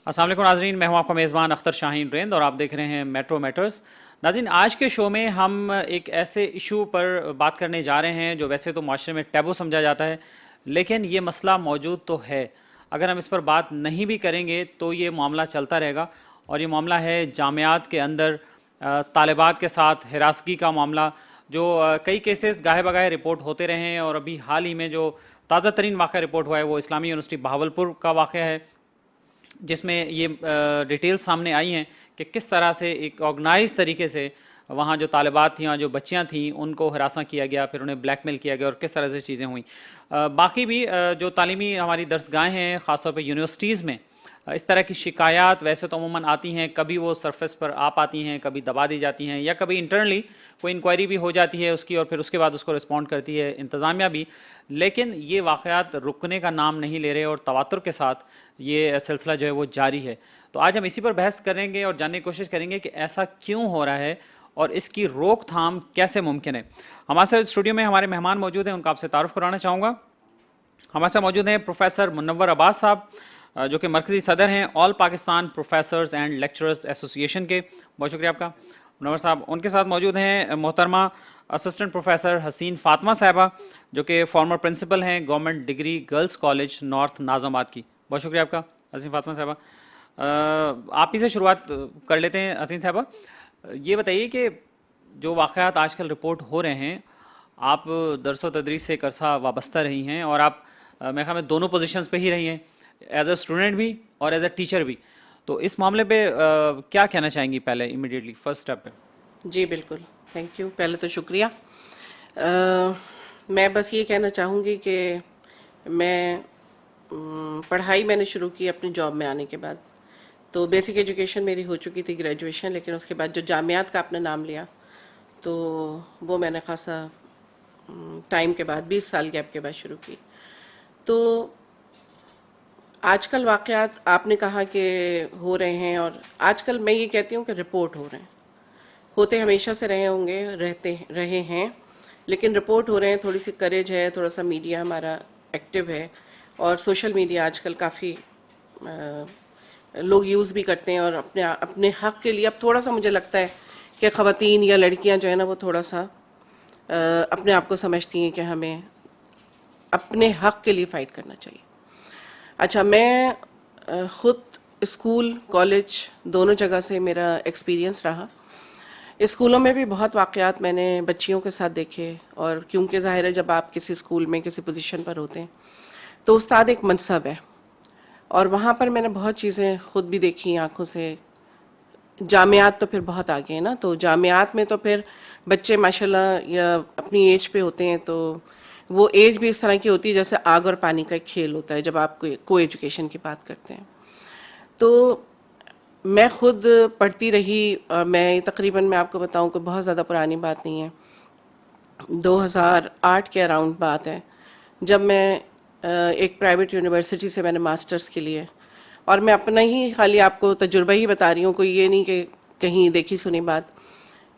السلام علیکم ناظرین، میں ہوں آپ کا میزبان اختر شاہین رند اور آپ دیکھ رہے ہیں میٹرو میٹرز۔ ناظرین، آج کے شو میں ہم ایک ایسے ایشو پر بات کرنے جا رہے ہیں جو ویسے تو معاشرے میں ٹیبو سمجھا جاتا ہے، لیکن یہ مسئلہ موجود تو ہے۔ اگر ہم اس پر بات نہیں بھی کریں گے تو یہ معاملہ چلتا رہے گا، اور یہ معاملہ ہے جامعات کے اندر طالبات کے ساتھ ہراسگی کا معاملہ، جو کئی کیسز گاہے بگاہے رپورٹ ہوتے رہے ہیں، اور ابھی حال ہی میں جو تازہ ترین واقعہ رپورٹ ہوا ہے وہ اسلامی یونیورسٹی بہاولپور کا واقعہ ہے، جس میں یہ ڈیٹیل سامنے آئی ہیں کہ کس طرح سے ایک آرگنائز طریقے سے وہاں جو طالبات تھیں، وہاں جو بچیاں تھیں، ان کو ہراساں کیا گیا، پھر انہیں بلیک میل کیا گیا، اور کس طرح سے چیزیں ہوئیں۔ باقی بھی جو تعلیمی ہماری درسگاہیں ہیں، خاص طور پہ یونیورسٹیز میں اس طرح کی شکایات ویسے تو عموماً آتی ہیں، کبھی وہ سرفیس پر آ پاتی ہیں، کبھی دبا دی جاتی ہیں، یا کبھی انٹرنلی کوئی انکوائری بھی ہو جاتی ہے اس کی، اور پھر اس کے بعد اس کو رسپونڈ کرتی ہے انتظامیہ بھی۔ لیکن یہ واقعات رکنے کا نام نہیں لے رہے، اور تواتر کے ساتھ یہ سلسلہ جو ہے وہ جاری ہے۔ تو آج ہم اسی پر بحث کریں گے اور جاننے کی کوشش کریں گے کہ ایسا کیوں ہو رہا ہے اور اس کی روک تھام کیسے ممکن ہے۔ ہمارے ساتھ اسٹوڈیو میں ہمارے مہمان موجود ہیں، ان کا آپ سے تعارف کرانا چاہوں گا۔ ہمارے ساتھ موجود ہیں پروفیسر منور عباس صاحب، جو کہ مرکزی صدر ہیں آل پاکستان پروفیسرز اینڈ لیکچررز ایسوسی ایشن کے۔ بہت شکریہ آپ کا منور صاحب۔ ان کے ساتھ موجود ہیں محترمہ اسسٹنٹ پروفیسر حسین فاطمہ صاحبہ، جو کہ فارمر پرنسپل ہیں government degree girls college north Nazimabad کی۔ بہت شکریہ آپ کا حسین فاطمہ صاحبہ۔ آپ ہی سے شروعات کر لیتے ہیں حسین صاحبہ، یہ بتائیے کہ جو واقعات آج کل رپورٹ ہو رہے ہیں، آپ درس و تدریس سے ایک عرصہ وابستہ رہی ہیں، اور آپ میرے خیال میں دونوں پوزیشنز پہ ہی رہی ہیں، ایز اے اسٹوڈنٹ بھی اور ایز اے ٹیچر بھی۔ تو اس معاملے پہ کیا کہنا چاہیں گی پہلے امیڈیٹلی فرسٹ اسٹیپ پہ؟ جی بالکل، تھینک یو، پہلے تو شکریہ۔ میں بس یہ کہنا چاہوں گی کہ میں پڑھائی میں نے شروع کی اپنی جاب میں آنے کے بعد، تو بیسک ایجوکیشن میری ہو چکی تھی گریجویشن، لیکن اس کے بعد جو جامعات کا آپ نے نام لیا تو وہ میں نے خاصا ٹائم کے بعد 20 سال گیپ کے بعد شروع کی۔ تو آج کل واقعات آپ نے کہا کہ ہو رہے ہیں، اور آج کل میں یہ کہتی ہوں کہ رپورٹ ہو رہے ہیں، ہوتے ہمیشہ سے رہے ہوں گے، رہے ہیں، لیکن رپورٹ ہو رہے ہیں۔ تھوڑی سی کریج ہے، تھوڑا سا میڈیا ہمارا ایکٹیو ہے، اور سوشل میڈیا آج کل کافی لوگ یوز بھی کرتے ہیں، اور اپنے حق کے لیے اب تھوڑا سا مجھے لگتا ہے کہ خواتین یا لڑکیاں جو ہے نا وہ تھوڑا سا اپنے آپ کو سمجھتی ہیں کہ ہمیں اپنے حق کے لیے فائٹ کرنا چاہیے۔ اچھا، میں خود اسکول کالج دونوں جگہ سے میرا ایکسپیرینس رہا۔ اسکولوں میں بھی بہت واقعات میں نے بچیوں کے ساتھ دیکھے، اور کیونکہ ظاہر ہے جب آپ کسی اسکول میں کسی پوزیشن پر ہوتے ہیں تو استاد ایک منصب ہے، اور وہاں پر میں نے بہت چیزیں خود بھی دیکھی آنکھوں سے۔ جامعات تو پھر بہت آگے ہیں نا، تو جامعات میں تو پھر بچے ماشاءاللہ یا اپنی ایج پہ ہوتے ہیں، تو وہ ایج بھی اس طرح کی ہوتی ہے جیسے آگ اور پانی کا ایک کھیل ہوتا ہے جب آپ کو ایجوکیشن کی بات کرتے ہیں۔ تو میں خود پڑھتی رہی، میں تقریباً میں آپ کو بتاؤں کہ بہت زیادہ پرانی بات نہیں ہے، 2008 کے اراؤنڈ بات ہے، جب میں ایک پرائیویٹ یونیورسٹی سے میں نے ماسٹرز کے لیے، اور میں اپنا ہی خالی آپ کو تجربہ ہی بتا رہی ہوں، کوئی یہ نہیں کہ کہیں دیکھی سنی بات،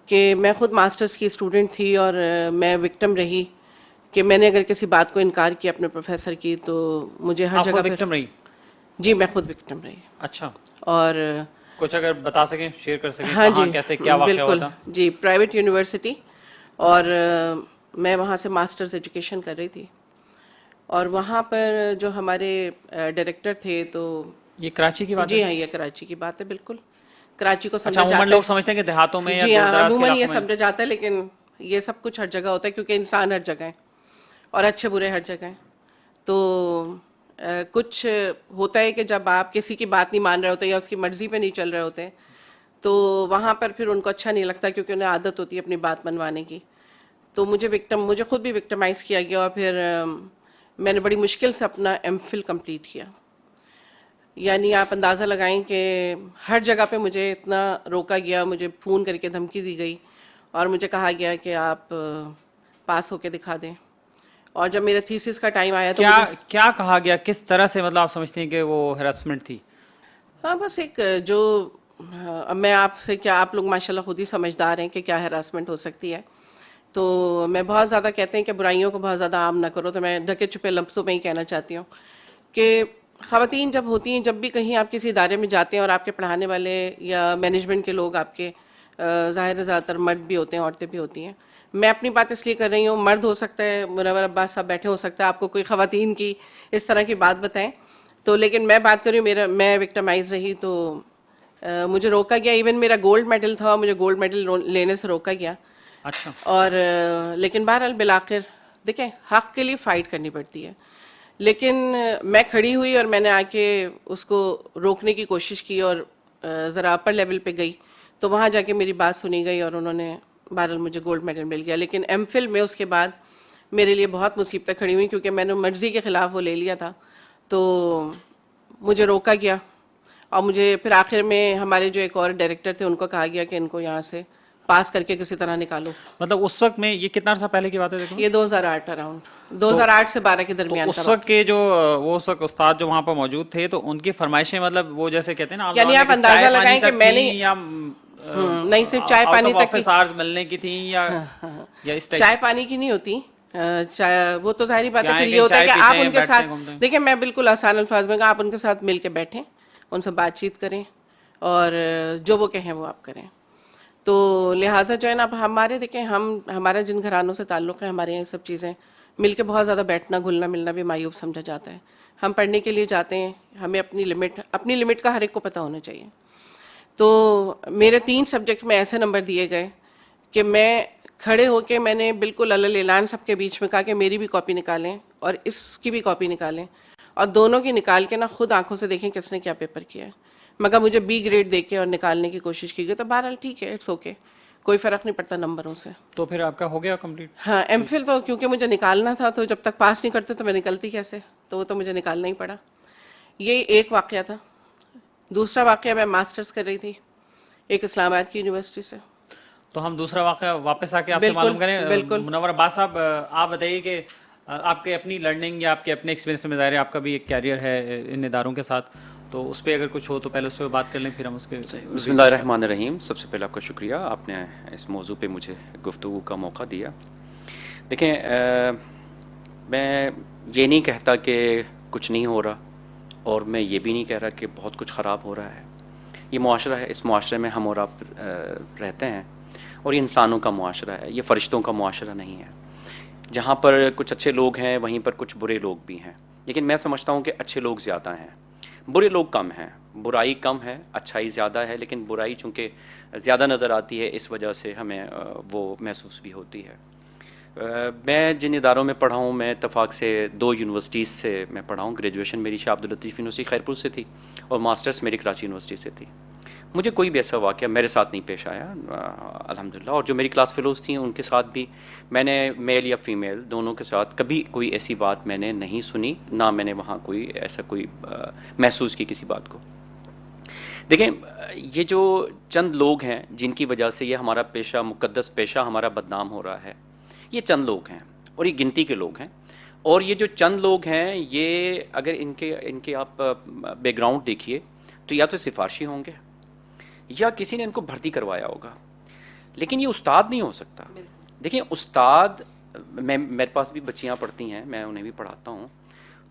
کہ میں خود ماسٹرز کی اسٹوڈنٹ تھی، اور میں وکٹم رہی کہ میں نے اگر کسی بات کو انکار کیا اپنے پروفیسر کی تو مجھے ہر آپ جگہ خود پھر... وکٹم رہی؟ جی میں خود وکٹم رہی، اچھا، اور کچھ اگر بتا سکیں، شیئر کر سکیں، ہاں کہاں جی کیسے کیا واقعہ ہوا بالکل، تھا؟ جی پرائیویٹ یونیورسٹی، اور میں وہاں سے ماسٹرز ایجوکیشن کر رہی تھی، اور وہاں پر جو ہمارے ڈائریکٹر تھے تو... یہ کراچی کی بات ہے؟ جی ہاں، یہ کراچی کی بات ہے، بالکل کراچی کو اچھا، سمجھا عموماً جاتا لوگ سمجھتے ہیں کہ دیہاتوں ہے، میں یا جی دور ہاں دراز کے عموماً یہ علاقوں میں۔ سمجھا جاتا ہے، لیکن یہ سب کچھ ہر جگہ ہوتا ہے کیونکہ انسان ہر جگہ ہے، اور اچھے برے ہر جگہ ہیں۔ تو کچھ ہوتا ہے کہ جب آپ کسی کی بات نہیں مان رہے ہوتے یا اس کی مرضی پہ نہیں چل رہے ہوتے تو وہاں پر پھر ان کو اچھا نہیں لگتا، کیونکہ انہیں عادت ہوتی ہے اپنی بات منوانے کی۔ تو مجھے خود بھی وکٹمائز کیا گیا، اور پھر میں نے بڑی مشکل سے اپنا ایم فل کمپلیٹ کیا۔ یعنی آپ اندازہ لگائیں کہ ہر جگہ پہ مجھے اتنا روکا گیا، مجھے فون کر کے دھمکی دی گئی، اور مجھے کہا گیا کہ آپ پاس ہو کے دکھا دیں۔ اور جب میرے تھیسس کا ٹائم آیا تو مجھے... کیا کہا گیا، کس طرح سے مطلب آپ سمجھتے ہیں کہ وہ ہراسمنٹ تھی؟ ہاں بس ایک جو... اب میں آپ سے کیا، آپ لوگ ماشاءاللہ خود ہی سمجھدار ہیں کہ کیا ہراسمنٹ ہو سکتی ہے، تو میں بہت زیادہ کہتے ہیں کہ برائیوں کو بہت زیادہ عام نہ کرو، تو میں ڈھکے چھپے لفظوں میں ہی کہنا چاہتی ہوں کہ خواتین جب ہوتی ہیں، جب بھی کہیں آپ کسی ادارے میں جاتے ہیں اور آپ کے پڑھانے والے یا مینجمنٹ کے لوگ آپ کے ظاہر ہے زیادہ تر مرد بھی ہوتے ہیں، عورتیں بھی ہوتی ہیں. میں اپنی بات اس لیے کر رہی ہوں، مرد ہو سکتا ہے، منور عباس صاحب بیٹھے، ہو سکتا ہے آپ کو کوئی خواتین کی اس طرح کی بات بتائیں، تو لیکن میں بات کر رہی ہوں، میں وکٹمائز رہی تو مجھے روکا گیا. ایون میرا گولڈ میڈل تھا، مجھے گولڈ میڈل لینے سے روکا گیا. اچھا. اور لیکن بہرحال بالآخر دیکھیں حق کے لیے فائٹ کرنی پڑتی ہے. لیکن میں کھڑی ہوئی اور میں نے آ کے اس کو روکنے کی کوشش کی اور ذرا اپر لیول پہ گئی تو وہاں جا کے میری بات سنی گئی اور انہوں نے بہرحال مجھے گولڈ میڈل مل گیا. لیکن ایم فل میں اس کے بعد میرے لیے بہت مصیبتیں کھڑی ہوئی کیونکہ میں نے مرضی کے خلاف وہ لے لیا تھا تو مجھے روکا گیا. اور مجھے پھر آخر میں ہمارے جو ایک اور ڈائریکٹر تھے ان کو کہا گیا کہ ان کو یہاں سے پاس کر کے کسی طرح نکالو. مطلب اس وقت میں یہ کتنا عرصہ پہلے کی بات ہے؟ دیکھو یہ 2008 اراؤنڈ 2008 سے 12 کے تو درمیان کا اس وقت کے جو وہ اس وقت استاد جو وہاں پر موجود تھے تو ان کی فرمائشیں مطلب وہ جیسے کہتے ہیں نا یعنی آپ اندازہ لگائیں کہ میں نے یا نہیں صرف چائے پانی تک آفس آورز ملنے کی تھیں یا اس ٹائپ چائے پانی کی نہیں ہوتی. وہ تو ظاہری بات ہے. کیا ہے پھر کہ یہ ہوتا ہے چائے کہ آپ پیتے ہیں، ان کے بیٹھتے ساتھ ہیں، گھومتے ہیں. دیکھیں میں بالکل آسان الفاظ میں کہا آپ ان کے ساتھ مل کے بیٹھیں، ان سے بات چیت کریں اور جو وہ کہیں وہ آپ کریں. تو لہٰذا جو ہے نا اب ہمارے دیکھیں ہمارا جن گھرانوں سے تعلق ہے ہمارے یہاں یہ سب چیزیں مل کے بہت زیادہ بیٹھنا گھلنا ملنا بھی معیوب سمجھا جاتا ہے. ہم پڑھنے کے لیے جاتے ہیں، ہمیں اپنی لمٹ کا ہر ایک کو پتہ ہونا چاہیے. تو میرے 3 سبجیکٹ میں ایسے نمبر دیے گئے کہ میں کھڑے ہو کے میں نے بالکل علل اعلان سب کے بیچ میں کہا کہ میری بھی کاپی نکالیں اور اس کی بھی کاپی نکالیں اور دونوں کی نکال کے نا خود آنکھوں سے دیکھیں کس نے کیا پیپر کیا ہے. مگر مجھے بی گریڈ دے کے اور نکالنے کی کوشش کی گئی تو بہرحال ٹھیک ہے، اٹس اوکے، کوئی فرق نہیں پڑتا نمبروں سے. تو پھر آپ کا ہو گیا کمپلیٹ؟ ہاں ایم فل تو کیونکہ مجھے نکالنا تھا تو جب تک پاس نہیں کرتے تو میں نکلتی کیسے، تو وہ تو مجھے نکالنا ہی پڑا. یہ ایک واقعہ تھا. دوسرا واقعہ میں ماسٹرز کر رہی تھی ایک اسلام آباد کی یونیورسٹی سے. تو ہم دوسرا واقعہ واپس آ کے آپ سے بالکل معلوم کریں. بالکل. منور عباس صاحب آپ بتائیے کہ آپ کے اپنی لرننگ یا آپ کے اپنے ایکسپیرینس میں ظاہر ہے آپ کا بھی ایک کیریئر ہے ان اداروں کے ساتھ، تو اس پہ اگر کچھ ہو تو پہلے اس پہ بات کر لیں پھر ہم اس کے. بسم اللہ الرحمن الرحیم. سب سے پہلے آپ کا شکریہ، آپ نے اس موضوع پہ مجھے گفتگو کا موقع دیا. دیکھیں میں یہ نہیں کہتا کہ کچھ نہیں ہو رہا اور میں یہ بھی نہیں کہہ رہا کہ بہت کچھ خراب ہو رہا ہے. یہ معاشرہ ہے، اس معاشرے میں ہم اور آپ رہتے ہیں اور یہ انسانوں کا معاشرہ ہے، یہ فرشتوں کا معاشرہ نہیں ہے. جہاں پر کچھ اچھے لوگ ہیں وہیں پر کچھ برے لوگ بھی ہیں، لیکن میں سمجھتا ہوں کہ اچھے لوگ زیادہ ہیں، برے لوگ کم ہیں. برائی کم ہے، اچھائی زیادہ ہے، لیکن برائی چونکہ زیادہ نظر آتی ہے اس وجہ سے ہمیں وہ محسوس بھی ہوتی ہے. میں جن اداروں میں پڑھا ہوں، میں اتفاق سے 2 یونیورسٹیز سے میں پڑھا ہوں. گریجویشن میری شاہ عبداللطیف یونیورسٹی خیرپور سے تھی اور ماسٹرز میری کراچی یونیورسٹی سے تھی. مجھے کوئی بھی ایسا واقعہ میرے ساتھ نہیں پیش آیا الحمدللہ. اور جو میری کلاس فیلوز تھیں ان کے ساتھ بھی میں نے میل یا فیمیل دونوں کے ساتھ کبھی کوئی ایسی بات میں نے نہیں سنی، نہ میں نے وہاں کوئی ایسا کوئی محسوس کی کسی بات کو. دیکھیں یہ جو چند لوگ ہیں جن کی وجہ سے یہ ہمارا پیشہ، مقدس پیشہ ہمارا بدنام ہو رہا ہے، یہ چند لوگ ہیں اور یہ گنتی کے لوگ ہیں. اور یہ جو چند لوگ ہیں یہ اگر ان کے آپ بیک گراؤنڈ دیکھیے تو یا تو سفارشی ہوں گے یا کسی نے ان کو بھرتی کروایا ہوگا، لیکن یہ استاد نہیں ہو سکتا. دیکھیں استاد، میرے پاس بھی بچیاں پڑھتی ہیں، میں انہیں بھی پڑھاتا ہوں،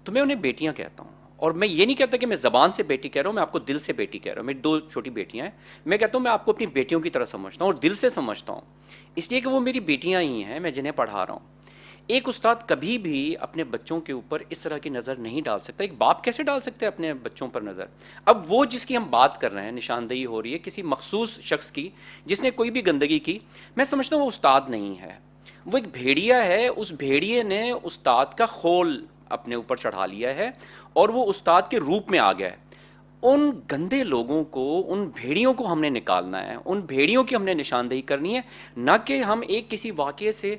تو میں انہیں بیٹیاں کہتا ہوں. اور میں یہ نہیں کہتا کہ میں زبان سے بیٹی کہہ رہا ہوں، میں آپ کو دل سے بیٹی کہہ رہا ہوں. میری 2 چھوٹی بیٹیاں ہیں، میں کہتا ہوں میں آپ کو اپنی بیٹیوں کی طرح سمجھتا ہوں اور دل سے سمجھتا ہوں، اس لیے کہ وہ میری بیٹیاں ہی ہیں، میں جنہیں پڑھا رہا ہوں. ایک استاد کبھی بھی اپنے بچوں کے اوپر اس طرح کی نظر نہیں ڈال سکتا. ایک باپ کیسے ڈال سکتے ہیں اپنے بچوں پر نظر؟ اب وہ جس کی ہم بات کر رہے ہیں، نشاندہی ہو رہی ہے کسی مخصوص شخص کی جس نے کوئی بھی گندگی کی، میں سمجھتا ہوں وہ استاد نہیں ہے، وہ ایک بھیڑیا ہے. اس بھیڑیے نے استاد کا خول اپنے اوپر چڑھا لیا ہے اور وہ استاد کے روپ میں آ گیا ہے. ان گندے لوگوں کو، ان بھیڑیوں کو ہم نے نکالنا ہے، ان بھیڑیوں کی ہم نے نشاندہی کرنی ہے، نہ کہ ہم ایک کسی واقعے سے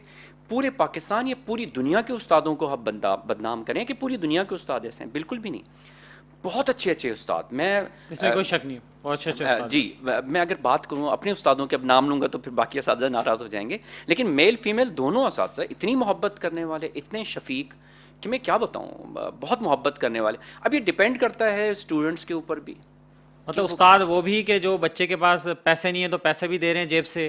پورے پاکستان یا پوری دنیا کے استادوں کو ہم بدنام کریں کہ پوری دنیا کے استاد ایسے ہیں. بالکل بھی نہیں، بہت اچھے اچھے استاد. اس میں کوئی شک نہیں، بہت اچھے استاد. جی میں اگر بات کروں اپنے استادوں کے، اب نام لوں گا تو پھر باقی اساتذہ ناراض ہو جائیں گے، لیکن میل فیمیل دونوں اساتذہ اتنی محبت کرنے والے، اتنے شفیق کہ میں کیا بتاؤں، بہت محبت کرنے والے. اب یہ ڈیپینڈ کرتا ہے اسٹوڈنٹس کے اوپر بھی. مطلب استاد وہ بھی کہ جو بچے کے پاس پیسے نہیں ہیں تو پیسے بھی دے رہے ہیں جیب سے،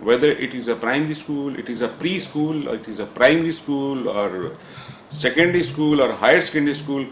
whether it is a primary school, it is a preschool, or it is a primary school, or secondary school, or higher secondary school,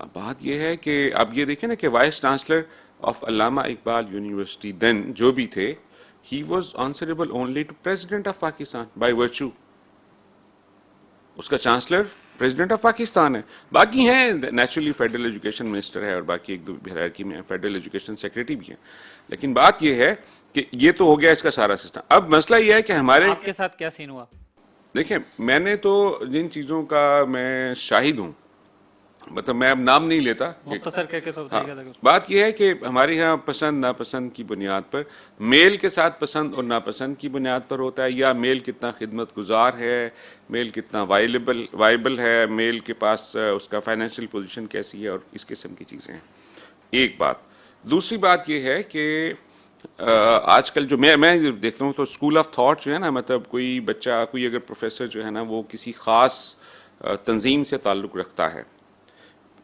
اب بات یہ ہے کہ اب یہ دیکھیں نا کہ vice chancellor of Allama Iqbal university then جو بھی تھے he was honourable only to president of Pakistan by virtue. اس کا چانسلر پریزیڈنٹ آف پاکستان ہے. باقی ہیں نیچرلی فیڈرل ایجوکیشن منسٹر ہے اور باقی ایک دو ہیرارکی میں فیڈرل ایجوکیشن سیکرٹری بھی ہیں. لیکن بات یہ ہے کہ یہ تو ہو گیا اس کا سارا سسٹم. اب مسئلہ یہ ہے کہ ہمارے آپ کے ساتھ کیا سین ہوا؟ دیکھیں میں نے تو جن چیزوں کا میں شاہد ہوں مطلب میں اب نام نہیں لیتا. مختصر کر کے تو بتائیے گا. بات یہ ہے کہ ہمارے یہاں پسند ناپسند کی بنیاد پر میل کے ساتھ پسند اور ناپسند کی بنیاد پر ہوتا ہے, یا میل کتنا خدمت گزار ہے, میل کتنا وائبل ہے, میل کے پاس اس کا فائنینشیل پوزیشن کیسی ہے, اور اس قسم کی چیزیں ہیں. ایک بات. دوسری بات یہ ہے کہ آج کل جو میں دیکھتا ہوں تو اسکول آف تھاٹ جو ہے نا, مطلب کوئی بچہ کوئی اگر پروفیسر جو ہے نا وہ کسی خاص تنظیم سے تعلق رکھتا ہے,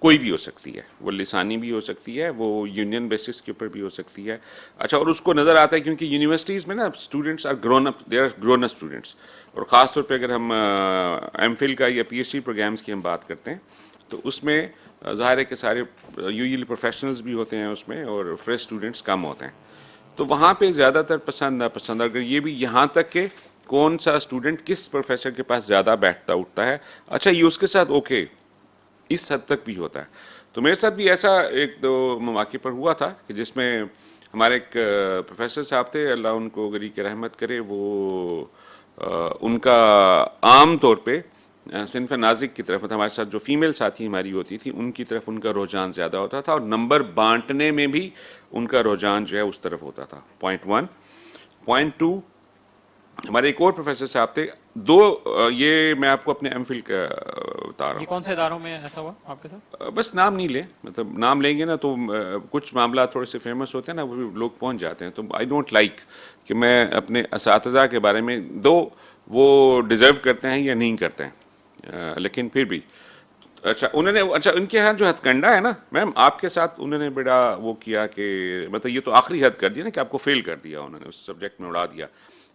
کوئی بھی ہو سکتی ہے, وہ لسانی بھی ہو سکتی ہے, وہ یونین بیسس کے اوپر بھی ہو سکتی ہے. اچھا, اور اس کو نظر آتا ہے کیونکہ یونیورسٹیز میں نا students are grown up, they are grown up students, اور خاص طور پہ اگر ہم ایم فل کا یا پی ایچ ڈی پروگرامس کی ہم بات کرتے ہیں تو اس میں ظاہر ہے کہ سارے یوزلی پروفیشنلز بھی ہوتے ہیں اس میں, اور فریش اسٹوڈنٹس کم ہوتے ہیں. تو وہاں پہ زیادہ تر پسند ناپسند, اگر یہ بھی یہاں تک کہ کون سا اسٹوڈنٹ کس پروفیسر کے پاس زیادہ بیٹھتا اٹھتا ہے, اچھا یہ اس کے ساتھ اوکے اس حد تک بھی ہوتا ہے. تو میرے ساتھ بھی ایسا ایک دو مواقع پر ہوا تھا کہ جس میں ہمارے ایک پروفیسر صاحب تھے, اللہ ان کو غری کی رحمت کرے, وہ ان کا عام طور پہ صنف نازک کی طرف ہمارے ساتھ جو فیمیل ساتھی ہماری ہوتی تھی ان کی طرف ان کا رجحان زیادہ ہوتا تھا, اور نمبر بانٹنے میں بھی ان کا رجحان جو ہے اس طرف ہوتا تھا. پوائنٹ 1. پوائنٹ 2, ہمارے ایک اور پروفیسر صاحب تھے, یہ میں آپ کو اپنے ایم فل کا بتا رہا ہوں. کون سے اداروں میں ایسا ہوا آپ کے ساتھ؟ بس نام نہیں لیں, مطلب نام لیں گے نا تو کچھ معاملات تھوڑے سے فیمس ہوتے ہیں نا, وہ لوگ پہنچ جاتے ہیں. تو آئی ڈونٹ لائک کہ میں اپنے اساتذہ کے بارے میں دو وہ ڈیزرو کرتے ہیں یا نہیں کرتے ہیں, لیکن پھر بھی اچھا ان کے ہاں جو ہتھ کنڈا ہے نا میم آپ کے ساتھ, انہوں نے بڑا وہ کیا کہ مطلب یہ تو آخری حد کر دیا نا کہ آپ کو فیل کر دیا, انہوں نے اس سبجیکٹ میں اڑا دیا.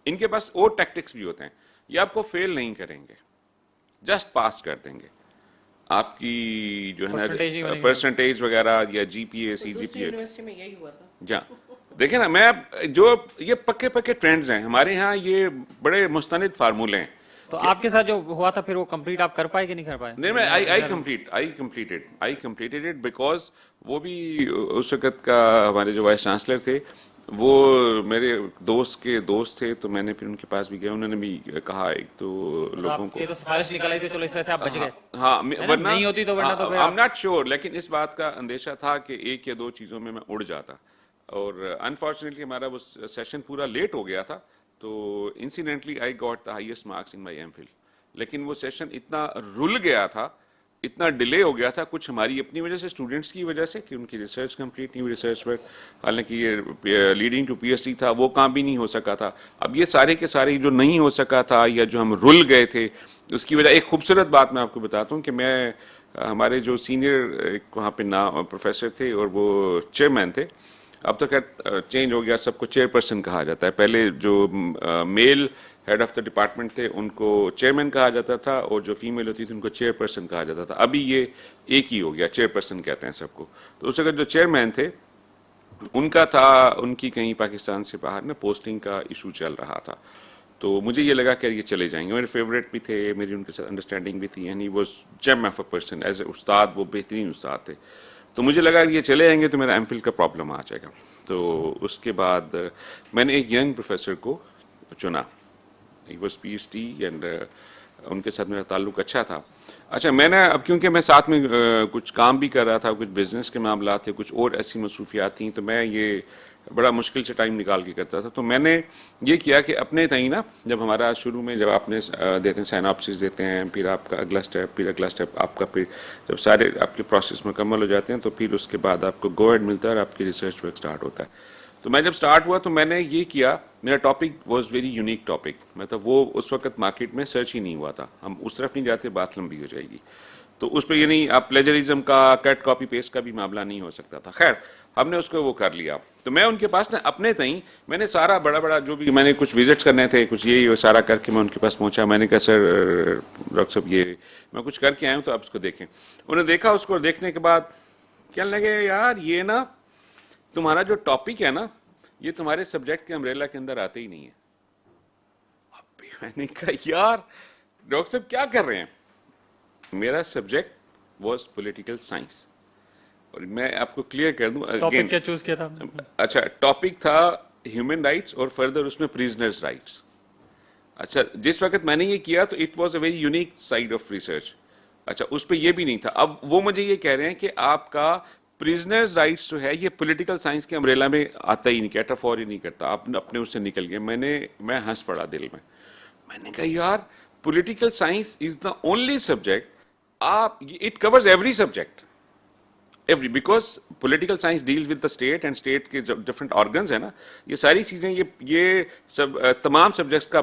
ان کے پاس اور ٹیکٹکس بھی ہوتے ہیں, یہ آپ کو فیل نہیں کریں گے, جسٹ پاس کر دیں گے. آپ کی جو ہے نا پرسنٹیج وغیرہ یا جی پی اے سی جی پی اے یونیورسٹی میں یہی ہوا تھا. جہاں دیکھیں نا, میں جو یہ پکے ٹرینڈز ہیں ہمارے ہاں, یہ بڑے مستند فارمولے ہیں. تو آپ کے ساتھ جو ہوا تھا پھر وہ کمپلیٹ آپ کر پائے کہ نہیں کر پائے؟ نہیں, میں آئی کمپلیٹڈ اٹ بیکاز وہ بھی اس وقت کا ہمارے جو وائس چانسلر تھے وہ میرے دوست کے دوست تھے, تو میں نے پھر ان کے پاس بھی گیا, انہوں نے بھی کہا ایک تو لوگوں کو, یہ تو سفارش نکل آئی تھی, چلو اس وجہ سے آپ بچ گئے. ہاں ورنہ نہیں ہوتی تو ورنہ تو آئی ایم ناٹ شیور, لیکن اس بات کا اندیشہ تھا کہ ایک یا دو چیزوں میں اڑ جاتا, اور انفارچونیٹلی ہمارا وہ سیشن پورا لیٹ ہو گیا تھا, تو incidentally I got the highest marks in my M Phil. لیکن وہ سیشن اتنا رل گیا تھا, اتنا ڈیلے ہو گیا تھا, کچھ ہماری اپنی وجہ سے, اسٹوڈنٹس کی وجہ سے کہ ان کی ریسرچ کمپلیٹ نہیں ہوئی, ریسرچ ورک حالانکہ یہ leading to P H D تھا, وہ کام بھی نہیں ہو سکا تھا. اب یہ سارے کے سارے جو نہیں ہو سکا تھا یا جو ہم رل گئے تھے, اس کی وجہ ایک خوبصورت بات میں آپ کو بتاتا ہوں کہ میں ہمارے جو سینئر ایک وہاں پہ پروفیسر تھے اور وہ چیئرمین تھے, اب تو خیر چینج ہو گیا, سب کو چیئر پرسن کہا جاتا ہے. پہلے جو میل ہیڈ آف دا ڈپارٹمنٹ تھے ان کو چیئرمین کہا جاتا تھا, اور جو فیمیل ہوتی تھی ان کو چیئر پرسن کہا جاتا تھا. ابھی یہ ایک ہی ہو گیا, چیئر پرسن کہتے ہیں سب کو. تو اس وقت جو چیئرمین تھے ان کا تھا, ان کی کہیں پاکستان سے باہر نا پوسٹنگ کا ایشو چل رہا تھا, تو مجھے یہ لگا کہ یہ چلے جائیں گے. میرے فیوریٹ بھی تھے, میری ان کے ساتھ انڈرسٹینڈنگ بھی تھی, and he was gem of a person, as a استاد وہ بہترین استاد تھے. تو مجھے لگا کہ یہ چلے جائیں گے تو میرا ایم فل کا پرابلم آ جائے گا. تو اس کے بعد میں نے ایک ینگ پروفیسر کو چنا, he was P H D, and ان کے ساتھ میرا تعلق اچھا تھا. اچھا میں نے اب کیونکہ میں ساتھ میں کچھ کام بھی کر رہا تھا, کچھ بزنس کے معاملات تھے, کچھ اور ایسی مصروفیات تھیں, تو میں یہ بڑا مشکل سے ٹائم نکال کے کرتا تھا. تو میں نے یہ کیا کہ اپنے تئیں نا, جب ہمارا شروع میں جب آپ نے دیتے ہیں سائناپسس دیتے ہیں, پھر آپ کا اگلا اسٹیپ, پھر اگلا اسٹیپ آپ کا, پھر جب سارے آپ کے پروسیس مکمل ہو جاتے ہیں تو پھر اس کے بعد آپ کو گو ایڈ ملتا ہے اور آپ کی ریسرچ ورک اسٹارٹ ہوتا ہے. تو میں جب سٹارٹ ہوا تو میں نے یہ کیا, میرا topic was very unique topic, مطلب وہ اس وقت مارکیٹ میں سرچ ہی نہیں ہوا تھا. ہم اس طرف نہیں جاتے, بات لمبی ہو جائے گی. تو اس پہ یہ نہیں آپ پلیجرزم کا کٹ کاپی پیسٹ کا بھی معاملہ نہیں ہو سکتا تھا. خیر ہم نے اس کو وہ کر لیا. تو میں ان کے پاس نا اپنے تئیں میں نے سارا بڑا جو بھی میں نے کچھ وزٹس کرنے تھے کچھ یہ سارا کر کے میں ان کے پاس پہنچا. میں نے کہا سر ڈاکٹر صاحب یہ میں کچھ کر کے آیا ہوں تو آپ اس کو دیکھیں. انہوں نے دیکھا, اس کو دیکھنے کے بعد کہنے لگے یار یہ نا تمہارا جو ٹاپک ہے نا یہ تمہارے سبجیکٹ کے امبریلا کے اندر آتے ہی نہیں ہے. میں نے کہا یار ڈاکٹر صاحب کیا کر رہے ہیں. میرا سبجیکٹ واز پولیٹیکل سائنس, اور میں آپ کو کلیئر کر دوں ٹاپک کیا چوز کیا تھا؟ اچھا ٹاپک تھا ہیومن رائٹس اور فردر اس میں پریزنرز رائٹس. اچھا جس وقت میں نے یہ کیا تو it was a very unique side of research. اچھا اس پہ یہ بھی نہیں تھا. اب وہ مجھے یہ کہہ رہے ہیں کہ آپ کا پریزنرز رائٹس جو ہے یہ پولیٹیکل سائنس کے امبریلا میں آتا ہی نہیں, کیٹافور ہی نہیں کرتا, آپ اپنے اس سے نکل گئے. میں ہنس پڑا دل میں. میں نے کہا یار political science is the only subject آپ it covers every subject every, because political science deal with the state and state کے جو ڈفرنٹ آرگنز ہیں نا یہ ساری چیزیں یہ سب تمام سبجیکٹس کا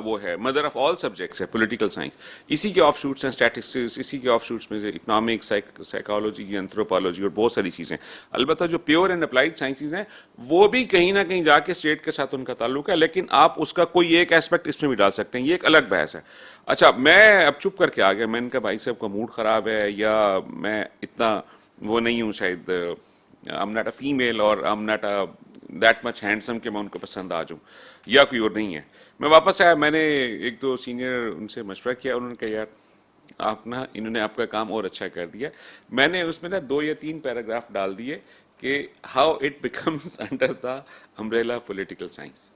وہ ہے مدر آف آل سبجیکٹس ہے پولیٹیکل سائنس. اسی کے آف شوٹس ہیں اسٹیٹسٹکس, اسی کے آف شوٹس میں سے اکنامکس, سائیکالوجی, اینتھروپالوجی اور بہت ساری چیزیں. البتہ جو پیور اینڈ اپلائیڈ سائنسز ہیں وہ بھی کہیں نہ کہیں جا کے اسٹیٹ کے ساتھ ان کا تعلق ہے, لیکن آپ اس کا کوئی ایک ایسپیکٹ اس میں بھی ڈال سکتے ہیں, یہ ایک الگ بحث ہے. اچھا میں اب چپ کر کے آ گیا. میں نے کہا بھائی صاحب کا موڈ خراب ہے یا میں اتنا وہ نہیں ہوں, شاید I'm not a female or I'm not that much handsome کہ میں ان کو پسند آ جاؤں, یا کوئی اور نہیں ہے. میں واپس آیا, میں نے ایک دو سینئر ان سے مشورہ کیا, انہوں نے کہا یار آپ نا انہوں نے آپ کا کام اور اچھا کر دیا. میں نے اس میں نا 2 یا 3 پیراگراف ڈال دیے کہ how it becomes under the umbrella political science.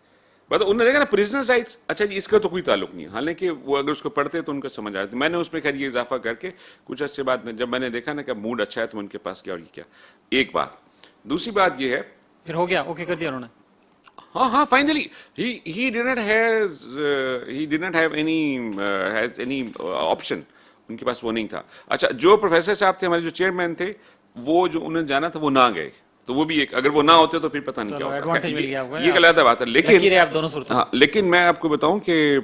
بس انہوں نے دیکھا نا پریزنر رائٹس, اچھا جی اس کا تو کوئی تعلق نہیں ہے, حالانکہ وہ اگر اس کو پڑھتے تو ان کو سمجھ آتی. میں نے اس میں خیر یہ اضافہ کر کے کچھ عرصے بعد جب میں نے دیکھا نا کہ موڈ اچھا ہے تو میں ان کے پاس گیا اور یہ کیا. ایک بات. دوسری بات یہ ہے پھر ہو گیا اوکے کر دیا انہوں نے. ہاں finally he didn't have any option, ان کے پاس وہ نہیں تھا. اچھا جو پروفیسر صاحب تھے ہمارے جو چیئرمین تھے وہ جو انہوں نے جانا تھا وہ نہ گئے, تو وہ بھی ایک اگر وہ نہ ہوتے تو پھر پتہ نہیں کیا ہوتا. یہ علیحدہ بات ہے. لیکن میں آپ کو بتاؤں کہ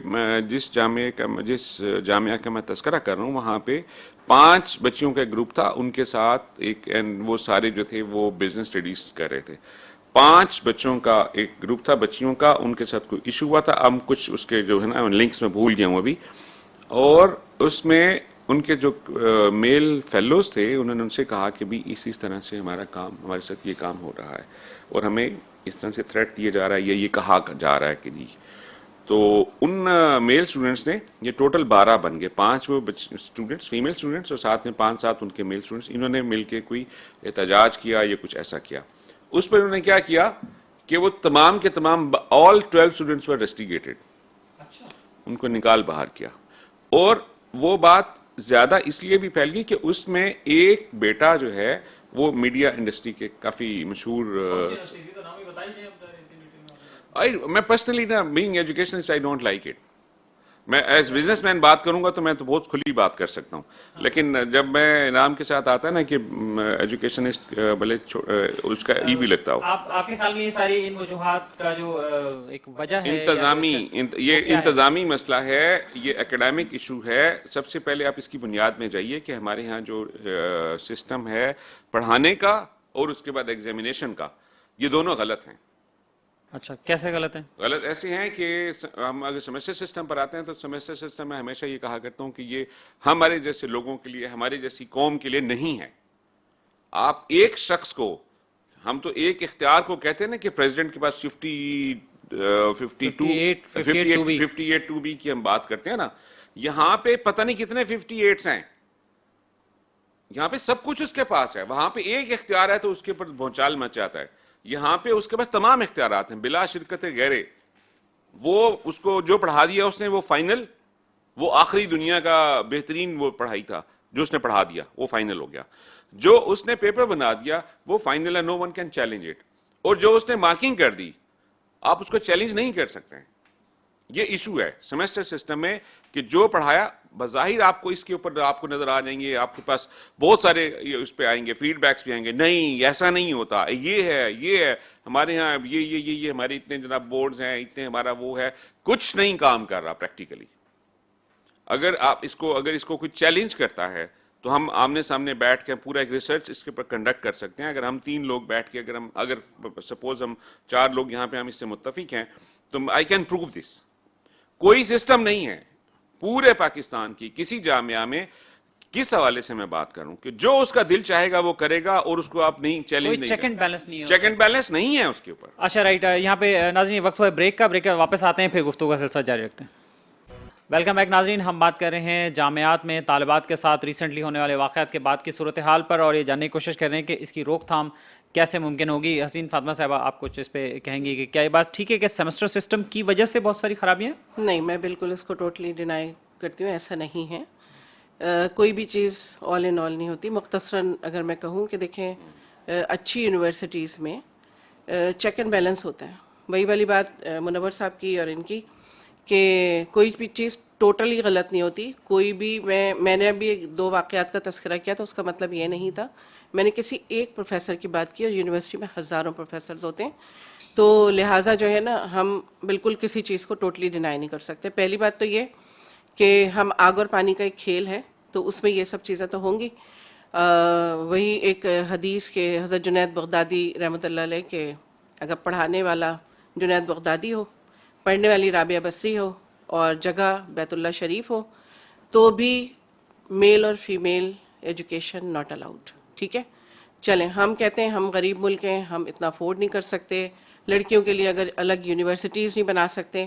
جس جامعہ کا میں تذکرہ کر رہا ہوں وہاں پہ 5 بچیوں کا ایک گروپ تھا, ان کے ساتھ ایک وہ سارے جو تھے وہ بزنس اسٹڈیز کر رہے تھے. 5 بچوں کا ایک گروپ تھا بچیوں کا, ان کے ساتھ کوئی ایشو ہوا تھا. اب کچھ اس کے جو ہے نا لنکس میں بھول گیا ہوں ابھی, اور اس میں ان کے جو میل فیلوز تھے انہوں نے ان سے کہا کہ بھی اسی طرح سے ہمارا کام ہمارے ساتھ یہ کام ہو رہا ہے اور ہمیں اس طرح سے تھریٹ دیا جا رہا ہے یا یہ کہا جا رہا ہے کہ نہیں. تو ان میل اسٹوڈنٹس نے یہ ٹوٹل 12 بن گئے, 5 وہ اسٹوڈنٹس فیمیل اسٹوڈنٹس اور ساتھ میں 5-7 ان کے میل اسٹوڈنٹس. انہوں نے مل کے کوئی احتجاج کیا یا کچھ ایسا کیا. اس پر انہوں نے کیا کیا کہ وہ تمام کے تمام all 12 اسٹوڈنٹس were investigated, ان کو نکال باہر کیا. اور وہ بات زیادہ اس لیے بھی پھیل گئی کہ اس میں ایک بیٹا جو ہے وہ میڈیا انڈسٹری کے کافی مشہور, میں پرسنلی نا being educationist I don't like it. میں ایز بزنس مین بات کروں گا تو میں تو بہت کھلی بات کر سکتا ہوں, لیکن جب میں نام کے ساتھ آتا ہے نا کہ ایجوکیشنسٹ بھلے اس کا ای بھی لگتا ہو. آپ کے خیال میں یہ ساری ان وجوہات کا جو ایک وجہ ہے انتظامی مسئلہ ہے, یہ اکیڈیمک ایشو ہے. سب سے پہلے آپ اس کی بنیاد میں جائیے کہ ہمارے ہاں جو سسٹم ہے پڑھانے کا اور اس کے بعد ایگزامینیشن کا, یہ دونوں غلط ہیں. اچھا کیسے غلط ہیں؟ غلط ایسے ہیں کہ ہم اگر سیمیسٹر سسٹم پر آتے ہیں تو سیمیسٹر سسٹم میں ہمیشہ یہ کہا کرتا ہوں کہ یہ ہمارے جیسے لوگوں کے لیے, ہماری جیسی قوم کے لیے نہیں ہے. آپ ایک شخص کو, ہم تو ایک اختیار کو کہتے ہیں نا کہ پریزیڈنٹ کے پاس 58(2)B کی ہم بات کرتے ہیں نا, یہاں پہ پتہ نہیں کتنے 58s ہیں, یہاں پہ سب کچھ اس کے پاس ہے. وہاں پہ ایک اختیار ہے تو اس کے اوپر بھونچال مچ جاتا ہے. یہاں پہ اس کے پاس تمام اختیارات ہیں بلا شرکت غیرے. وہ اس کو جو پڑھا دیا اس نے وہ فائنل, وہ آخری دنیا کا بہترین وہ پڑھائی تھا جو اس نے پڑھا دیا وہ فائنل ہو گیا. جو اس نے پیپر بنا دیا وہ فائنل ہے, نو ون کین چیلنج اٹ. اور جو اس نے مارکنگ کر دی آپ اس کو چیلنج نہیں کر سکتے ہیں. یہ ایشو ہے سیمیسٹر سسٹم میں کہ جو پڑھایا بظاہر آپ کو اس کے اوپر آپ کو نظر آ جائیں گے, آپ کے پاس بہت سارے اس پہ آئیں گے, فیڈ بیکس بھی آئیں گے, نہیں ایسا نہیں ہوتا, یہ ہے ہمارے ہاں یہ ہمارے اتنے جناب بورڈز ہیں, اتنے ہمارا وہ ہے, کچھ نہیں کام کر رہا پریکٹیکلی. اگر اس کو کوئی چیلنج کرتا ہے تو ہم آمنے سامنے بیٹھ کے پورا ایک ریسرچ اس کے اوپر کنڈکٹ کر سکتے ہیں. اگر ہم 3 لوگ بیٹھ کے اگر سپوز ہم 4 لوگ یہاں پہ ہم اس سے متفق ہیں تو آئی کین پروو دس. کوئی سسٹم نہیں ہے پورے پاکستان کی کسی جامعہ میں کس حوالے سے میں بات کروں کہ جو اس کا دل چاہے گا وہ کرے گا اور اس کو آپ نہیں چیلنج نہیں چیک اینڈ بیلنس نہیں ہے. چیک اینڈ بیلنس نہیں ہے اس کے اوپر. اچھا رائٹ, یہاں پہ ناظرین وقت ہوا ہے بریک کا, واپس آتے ہیں, پھر گفتگو کا سلسلہ جاری رکھتے ہیں. ویلکم بیک ناظرین, ہم بات کر رہے ہیں جامعات میں طالبات کے ساتھ ریسنٹلی ہونے والے واقعات کے بعد کی صورتحال پر, اور یہ جاننے کی کوشش کر رہے ہیں کہ اس کی روک تھام کیسے ممکن ہوگی. حسین فاطمہ صاحبہ, آپ کچھ اس پہ کہیں گی کہ کیا یہ بات ٹھیک ہے کہ سیمسٹر سسٹم کی وجہ سے بہت ساری خرابیاں ہیں؟ نہیں, میں بالکل اس کو ٹوٹلی ڈینائی کرتی ہوں, ایسا نہیں ہے. کوئی بھی چیز آل ان آل نہیں ہوتی. مختصراً اگر میں کہوں کہ دیکھیں اچھی یونیورسٹیز میں چیک اینڈ بیلنس ہوتا ہے. وہی والی بات منور صاحب کی اور ان کی کہ کوئی بھی چیز ٹوٹلی غلط نہیں ہوتی. کوئی بھی میں نے ابھی 2 واقعات کا تذکرہ کیا تو اس کا مطلب یہ نہیں تھا. میں نے کسی ایک پروفیسر کی بات کی, اور یونیورسٹی میں ہزاروں پروفیسرز ہوتے ہیں, تو لہٰذا جو ہے نا ہم بالکل کسی چیز کو ٹوٹلی ڈینائی نہیں کر سکتے. پہلی بات تو یہ کہ ہم آگ اور پانی کا ایک کھیل ہے, تو اس میں یہ سب چیزیں تو ہوں گی. وہی ایک حدیث کے حضرت جنید بغدادی رحمۃ اللہ علیہ کہ اگر پڑھانے والا جنید بغدادی ہو, پڑھنے والی رابعہ بصری ہو, اور جگہ بیت اللہ شریف ہو, تو بھی میل اور فیمیل ایجوکیشن ناٹ الاؤڈ. ٹھیک ہے, چلیں ہم کہتے ہیں ہم غریب ملک ہیں, ہم اتنا افورڈ نہیں کر سکتے, لڑکیوں کے لیے اگر الگ یونیورسٹیز نہیں بنا سکتے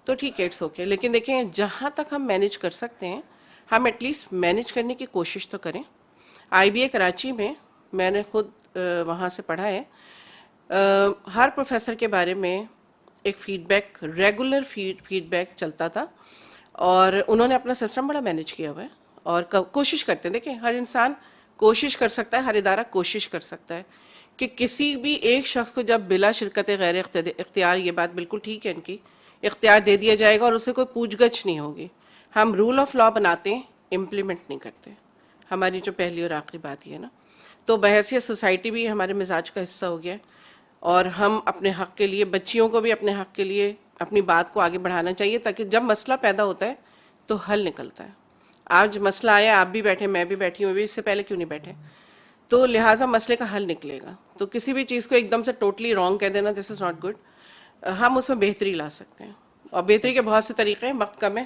تو ٹھیک ہے, اٹس اوکے. لیکن دیکھیں جہاں تک ہم مینیج کر سکتے ہیں ہم ایٹ لیسٹ مینیج کرنے کی کوشش تو کریں. آئی بی اے کراچی میں نے خود وہاں سے پڑھا ہے, ہر پروفیسر کے بارے میں ایک feedback, regular feedback چلتا تھا, اور انہوں نے اپنا سسٹم بڑا مینیج کیا ہوا ہے, اور کوشش کرتے ہیں. دیکھیں ہر انسان کوشش کر سکتا ہے, ہر ادارہ کوشش کر سکتا ہے کہ کسی بھی ایک شخص کو جب بلا شرکت غیر اختیار, یہ بات بالکل ٹھیک ہے ان کی, اختیار دے دیا جائے گا اور اسے کوئی پوچھ گچھ نہیں ہوگی. ہم رول آف لا بناتے ہیں, امپلیمنٹ نہیں کرتے. ہماری جو پہلی اور آخری بات یہ ہے نا, تو بحیثیت سوسائٹی بھی ہمارے مزاج کا حصہ ہو گیا ہے, اور ہم اپنے حق کے لیے, بچیوں کو بھی اپنے حق کے لیے اپنی بات کو آگے بڑھانا چاہیے, تاکہ جب مسئلہ پیدا ہوتا ہے تو حل نکلتا ہے. آج مسئلہ آیا, آپ بھی بیٹھے, میں بھی بیٹھی ہوں, ابھی اس سے پہلے کیوں نہیں بیٹھے, تو لہٰذا مسئلے کا حل نکلے گا. تو کسی بھی چیز کو ایک دم سے ٹوٹلی رانگ کہہ دینا, دس از ناٹ گڈ. ہم اس میں بہتری لا سکتے ہیں, اور بہتری کے بہت سے طریقے ہیں, وقت کم ہے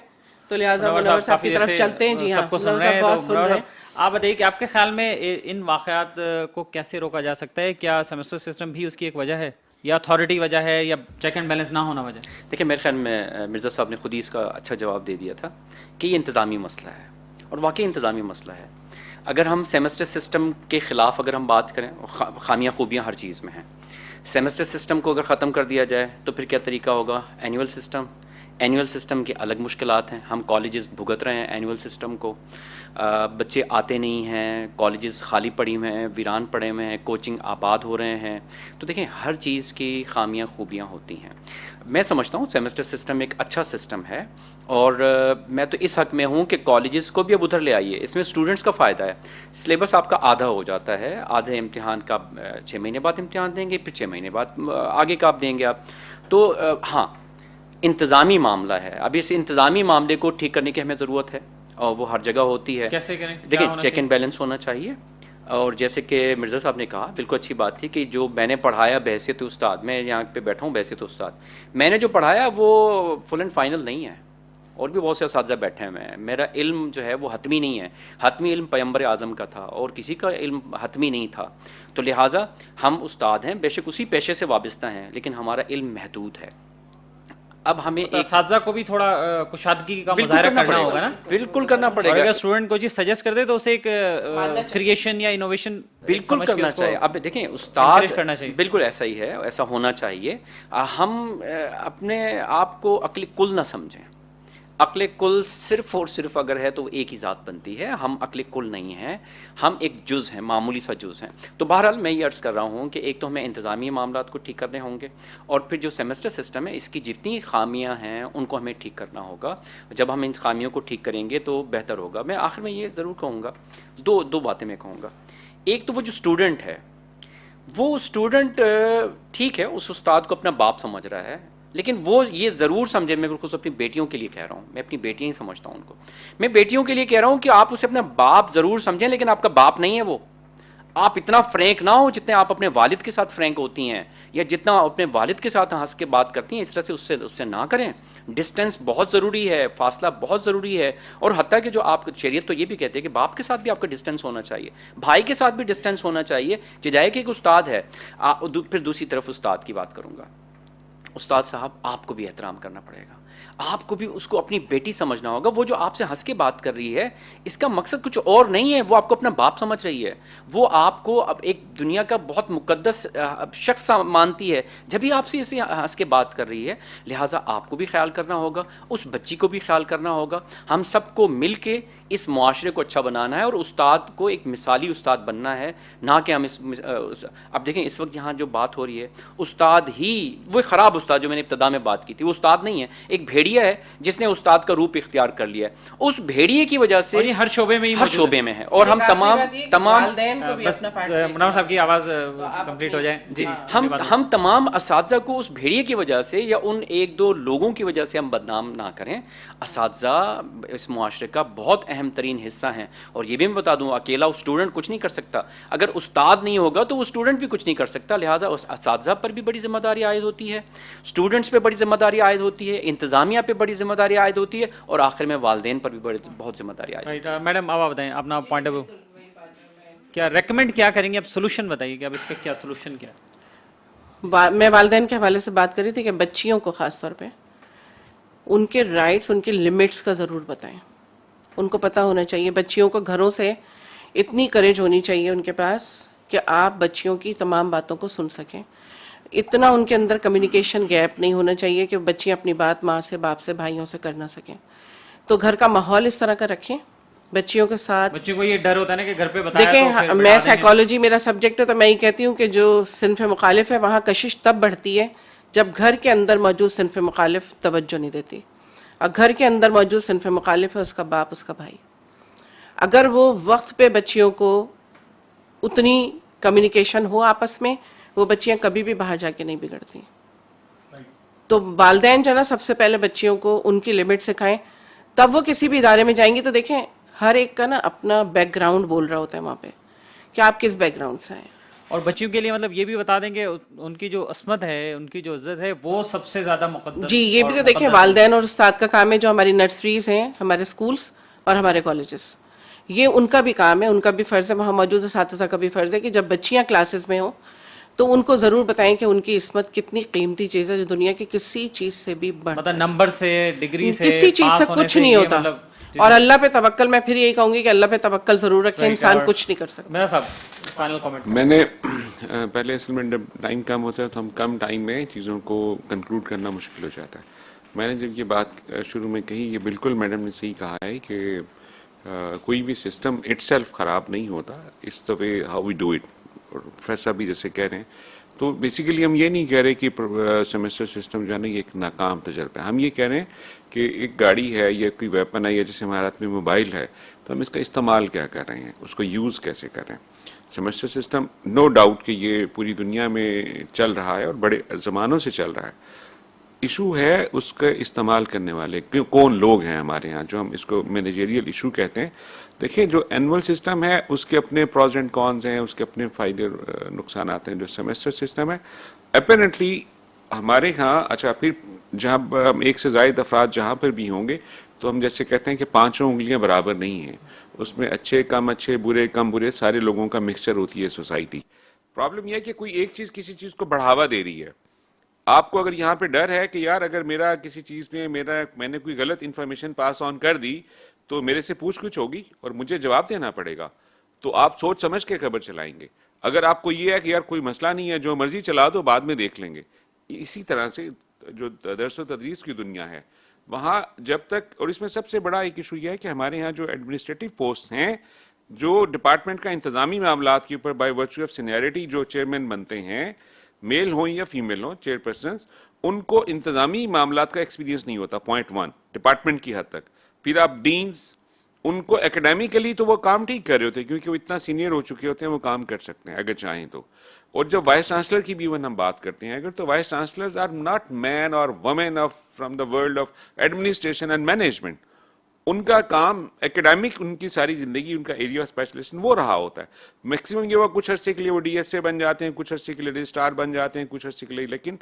تو لہٰذا منور صاحب کی طرف چلتے ہیں. جی ہاں, سب کو سن منور رہے ہیں, صاحب بہت تو سن منور رہے ہیں. صاحب آپ بتائیے کہ آپ کے خیال میں ان واقعات کو کیسے روکا جا سکتا ہے؟ کیا سیمسٹر سسٹم بھی اس کی ایک وجہ ہے, یا اتھارٹی وجہ ہے, یا چیک اینڈ بیلنس نہ ہونا وجہ؟ دیکھیں میرے خیال میں مرزا صاحب نے خود ہی اس کا اچھا جواب دے دیا تھا کہ یہ انتظامی مسئلہ ہے, اور واقعی انتظامی مسئلہ ہے. اگر ہم سیمسٹر سسٹم کے خلاف اگر ہم بات کریں, خامیاں خوبیاں ہر چیز میں ہیں. سیمسٹر سسٹم کو اگر ختم کر دیا جائے تو پھر کیا طریقہ ہوگا؟ اینول سسٹم کے الگ مشکلات ہیں. ہم کالجز بھگت رہے ہیں اینول سسٹم کو, بچے آتے نہیں ہیں, کالجز خالی پڑی ہوئے ہیں, ویران پڑے ہوئے ہیں, کوچنگ آباد ہو رہے ہیں. تو دیکھیں ہر چیز کی خامیاں خوبیاں ہوتی ہیں. میں سمجھتا ہوں سیمسٹر سسٹم ایک اچھا سسٹم ہے, اور میں تو اس حق میں ہوں کہ کالجز کو بھی اب ادھر لے آئیے. اس میں اسٹوڈنٹس کا فائدہ ہے. سلیبس آپ کا آدھا ہو جاتا ہے, آدھے امتحان کا 6 مہینے بعد امتحان دیں گے, پھر 6 مہینے بعد آگے کا آپ دیں گے آپ. تو ہاں انتظامی معاملہ ہے. اب اس انتظامی معاملے کو ٹھیک کرنے کی ہمیں ضرورت ہے, اور وہ ہر جگہ ہوتی ہے. کیسے کریں؟ دیکھیں چیک اینڈ بیلنس ہونا چاہیے. اور جیسے کہ مرزا صاحب نے کہا, بالکل اچھی بات تھی کہ جو میں نے پڑھایا بحیثیت استاد, میں یہاں پہ بیٹھا ہوں بحیثیت استاد, میں نے جو پڑھایا وہ فل اینڈ فائنل نہیں ہے. اور بھی بہت سے اساتذہ بیٹھے ہیں, میرا علم جو ہے وہ حتمی نہیں ہے. حتمی علم پیغمبر اعظم کا تھا, اور کسی کا علم حتمی نہیں تھا. تو لہٰذا ہم استاد ہیں, بے شک اسی پیشے سے وابستہ ہیں, لیکن ہمارا علم محدود ہے. اب ہمیں اساتذہ کو بھی تھوڑا کشادگی کا مظاہرہ کرنا ہوگا نا, بالکل کرنا پڑے اور گا. اگر اسٹوڈنٹ کوئی چیز سجیسٹ کر دے تو اسے ایک کریشن یا انوویشن بالکل کرنا چاہیے. اب دیکھیں استاد کرنا چاہیے, بالکل ایسا ہی ہے, ایسا ہونا چاہیے. ہم اپنے آپ کو عقل کل نہ سمجھیں. عقل کل صرف اور صرف اگر ہے تو وہ ایک ہی ذات بنتی ہے. ہم عقل کل نہیں ہیں, ہم ایک جز ہیں, معمولی سا جز ہیں. تو بہرحال میں یہ عرض کر رہا ہوں کہ ایک تو ہمیں انتظامی معاملات کو ٹھیک کرنے ہوں گے, اور پھر جو سیمسٹر سسٹم ہے اس کی جتنی خامیاں ہیں ان کو ہمیں ٹھیک کرنا ہوگا. جب ہم ان خامیوں کو ٹھیک کریں گے تو بہتر ہوگا. میں آخر میں یہ ضرور کہوں گا, دو باتیں میں کہوں گا. ایک تو وہ جو اسٹوڈنٹ ہے, وہ اسٹوڈنٹ ٹھیک ہے اس استاد کو اپنا باپ سمجھ رہا ہے, لیکن وہ یہ ضرور سمجھے، میں بالکل اپنی بیٹیوں کے لیے کہہ رہا ہوں، میں اپنی بیٹیاں ہی سمجھتا ہوں ان کو، میں بیٹیوں کے لیے کہہ رہا ہوں کہ آپ اسے اپنا باپ ضرور سمجھیں، لیکن آپ کا باپ نہیں ہے وہ. آپ اتنا فرینک نہ ہو جتنے آپ اپنے والد کے ساتھ فرینک ہوتی ہیں، یا جتنا اپنے والد کے ساتھ ہنس کے بات کرتی ہیں، اس طرح سے اس سے نہ کریں. ڈسٹینس بہت ضروری ہے، فاصلہ بہت ضروری ہے. اور حتیٰ کہ جو آپ شریعت تو یہ بھی کہتے ہیں کہ باپ کے ساتھ بھی آپ کا ڈسٹینس ہونا چاہیے، بھائی کے ساتھ بھی ڈسٹینس ہونا چاہیے. جائے کہ ایک استاد ہے، پھر دوسری طرف استاد کی بات کروں گا. استاد صاحب آپ کو بھی احترام کرنا پڑے گا، آپ کو بھی اس کو اپنی بیٹی سمجھنا ہوگا. وہ جو آپ سے ہنس کے بات کر رہی ہے، اس کا مقصد کچھ اور نہیں ہے، وہ آپ کو اپنا باپ سمجھ رہی ہے، وہ آپ کو اب ایک دنیا کا بہت مقدس شخص مانتی ہے جب بھی آپ سے اسے ہنس کے بات کر رہی ہے. لہٰذا آپ کو بھی خیال کرنا ہوگا، اس بچی کو بھی خیال کرنا ہوگا. ہم سب کو مل کے اس معاشرے کو اچھا بنانا ہے، اور استاد کو ایک مثالی استاد بننا ہے، نہ کہ ہم اب دیکھیں اس وقت یہاں جو بات ہو رہی ہے، استاد ہی وہ خراب استاد جو میں نے ابتدا میں بات کی تھی، وہ استاد نہیں ہے، ایک بھیڑیا ہے جس نے استاد کا روپ اختیار کر لیا ہے. اس بھیڑیے کی وجہ سے اور یہ ہر شعبے میں ہی ہر موجود شعبے میں ہے. اور ہم تمام والدین کو بھی بس اپنا پارٹ مناظر صاحب کی آواز کمپلیٹ ہو جائے. جی ہم تمام اساتذہ کو اس بھیڑیے کی وجہ سے یا ان ایک دو لوگوں کی وجہ سے ہم بدنام نہ کریں. اساتذہ اس معاشرے کا بہت اہم ترین حصہ ہیں. اور یہ بھی میں بتا دوں، اکیلا اسٹوڈنٹ کچھ نہیں کر سکتا، اگر استاد نہیں ہوگا تو وہ اسٹوڈنٹ بھی کچھ نہیں کر سکتا. لہٰذا اس اساتذہ پر بھی بڑی ذمہ داری عائد ہوتی ہے، اسٹوڈنٹس پہ بڑی ذمہ داری عائد ہوتی ہے، انتظامیہ پہ بڑی ذمہ داری عائد ہوتی ہے، اور آخر میں والدین پر بھی بہت ذمہ داری عائد ہوتی ہے. میڈم اب آپ بتائیں اپنا پوائنٹ آف ویو، کیا ریکمینڈ کیا کریں گے؟ اب سولوشن بتائیے کہ اب اس کا کیا سولوشن کیا ہے؟ میں والدین کے حوالے سے بات کر رہی تھی کہ بچیوں کو خاص طور پہ ان کے رائٹس، ان کے لمٹس کا ضرور بتائیں. ان کو پتہ ہونا چاہیے، بچیوں کو گھروں سے اتنی کریج ہونی چاہیے ان کے پاس کہ آپ بچیوں کی تمام باتوں کو سن سکیں. اتنا ان کے اندر کمیونیکیشن گیپ نہیں ہونا چاہیے کہ بچیاں اپنی بات ماں سے، باپ سے، بھائیوں سے کر نہ سکیں. تو گھر کا ماحول اس طرح کا رکھیں بچیوں کے ساتھ. بچوں کو یہ ڈر ہوتا ہے نا کہ گھر پہ بتایا تو دیکھیں، پھر میں بتا دیں گے. سائیکالوجی میرا سبجیکٹ ہے، تو میں یہ کہتی ہوں کہ جو صنف مخالف ہے وہاں کشش تب بڑھتی ہے جب گھر کے اندر موجود صنف مخالف توجہ نہیں دیتی. اور گھر کے اندر موجود صنف مخالف ہے اس کا باپ، اس کا بھائی. اگر وہ وقت پہ بچیوں کو اتنی کمیونیکیشن ہو آپس میں، وہ بچیاں کبھی بھی باہر جا کے نہیں بگڑتی. تو والدین جو ہے نا سب سے پہلے بچیوں کو ان کی لمٹ سکھائیں، تب وہ کسی بھی ادارے میں جائیں گی. تو دیکھیں ہر ایک کا نا اپنا بیک گراؤنڈ بول رہا ہوتا ہے وہاں پہ کہ آپ کس بیک گراؤنڈ سے آئے. اور بچیوں کے لیے مطلب یہ بھی بتا دیں کہ ان کی جو عصمت ہے، ان کی جو عزت ہے، وہ سب سے زیادہ مقدس. جی، یہ بھی تو اور دیکھیں مقدس والدین اور استاد کا کام ہے. جو ہماری نرسریز ہیں، ہمارے اسکولس اور ہمارے کالجز، یہ ان کا بھی کام ہے، ان کا بھی فرض ہے، وہاں موجود اساتذہ کا بھی فرض ہے کہ جب بچیاں کلاسز میں ہوں تو ان کو ضرور بتائیں کہ ان کی عصمت کتنی قیمتی چیز ہے جو دنیا کی کسی چیز سے بھی بڑھ، مطلب نمبر سے، ڈگری سے، کسی چیز سے پاس ہونے کچھ نہیں یہ ہوتا. مطلب اور اللہ پہ توکل، میں پھر یہی کہوں گی کہ اللہ پہ توکل ضرور رکھیں، انسان کچھ نہیں کر سکتا. میرا صاحب فائنل کامنٹ. میں نے پہلے اصل میں جب ٹائم کم ہوتا ہے تو ہم کم ٹائم میں چیزوں کو کنکلوڈ کرنا مشکل ہو جاتا ہے. میں نے جب یہ بات شروع میں کہی، یہ بالکل میڈم نے صحیح کہا ہے کہ کوئی بھی سسٹم اٹ سیلف خراب نہیں ہوتا، it's the way how we do it. اور پروفیسر صاحب بھی جیسے کہہ رہے ہیں، تو بیسیکلی ہم یہ نہیں کہہ رہے کہ سیمسٹر سسٹم جو ہے نا یہ ایک ناکام تجربہ ہے. ہم یہ کہہ رہے ہیں کہ ایک گاڑی ہے یا کوئی ویپن ہے یا جیسے ہمارے ہاتھ میں موبائل ہے، تو ہم اس کا استعمال کیا کر رہے ہیں، اس کو یوز کیسے کر رہے ہیں. سیمسٹر سسٹم نو ڈاؤٹ کہ یہ پوری دنیا میں چل رہا ہے اور بڑے زمانوں سے چل رہا ہے. ایشو ہے اس کا استعمال کرنے والے کون لوگ ہیں ہمارے ہاں، جو ہم اس کو مینیجریل ایشو کہتے ہیں. دیکھیں جو اینول سسٹم ہے اس کے اپنے پروز اینڈ کونز ہیں، اس کے اپنے فائدے نقصانات ہیں. جو سیمسٹر سسٹم ہے اپیرنٹلی ہمارے ہاں، اچھا پھر جہاں ہم ایک سے زائد افراد جہاں پر بھی ہوں گے تو ہم جیسے کہتے ہیں کہ پانچوں انگلیاں برابر نہیں ہیں، اس میں اچھے کم اچھے، برے کم برے، سارے لوگوں کا مکسچر ہوتی ہے سوسائٹی. پرابلم یہ ہے کہ کوئی ایک چیز کسی چیز کو بڑھاوا دے رہی ہے. آپ کو اگر یہاں پہ ڈر ہے کہ یار اگر میرا کسی چیز میں میں نے کوئی غلط انفارمیشن پاس آن کر دی تو میرے سے پوچھ گچھ ہوگی اور مجھے جواب دینا پڑے گا، تو آپ سوچ سمجھ کے خبر چلائیں گے. اگر آپ کو یہ ہے کہ یار کوئی مسئلہ نہیں ہے، جو مرضی چلا دو، بعد میں دیکھ لیں گے. اسی طرح سے جو درس و تدریس کی دنیا ہے وہاں جب تک، اور اس میں سب سے بڑا ایک ایشو یہ ہے کہ ہمارے ہاں جو ایڈمنسٹریٹو پوسٹ ہیں، جو ڈپارٹمنٹ کا انتظامی معاملات کے اوپر بائی ورچو آف سینیئرٹی جو چیئرمین بنتے ہیں، میل ہوں یا فیمیل ہوں چیئر پرسنز، ان کو انتظامی معاملات کا ایکسپیرینس نہیں ہوتا. پوائنٹ 1 ڈپارٹمنٹ کی حد تک. پھر آپ ڈینز ان کو اکیڈیمیکلی تو وہ کام ٹھیک کر رہے ہوتے ہیں کیونکہ وہ اتنا سینئر ہو چکے ہوتے ہیں, وہ کام کر سکتے ہیں اگر چاہیں تو. اور جب وائس چانسلر کی بھی ایون ہم بات کرتے ہیں, اگر تو vice chancellors are not men اور women of from the world of administration and management. ان کا کام اکیڈیمک, ان کی ساری زندگی ان کا ایریا آف اسپیشلائزیشن وہ رہا ہوتا ہے. میکسیمم یہ وہ کچھ عرصے کے لیے وہ ڈی ایس اے بن جاتے ہیں, کچھ عرصے کے لیے رجسٹرار بن جاتے ہیں, کچھ عرصے کے لیے, لیکن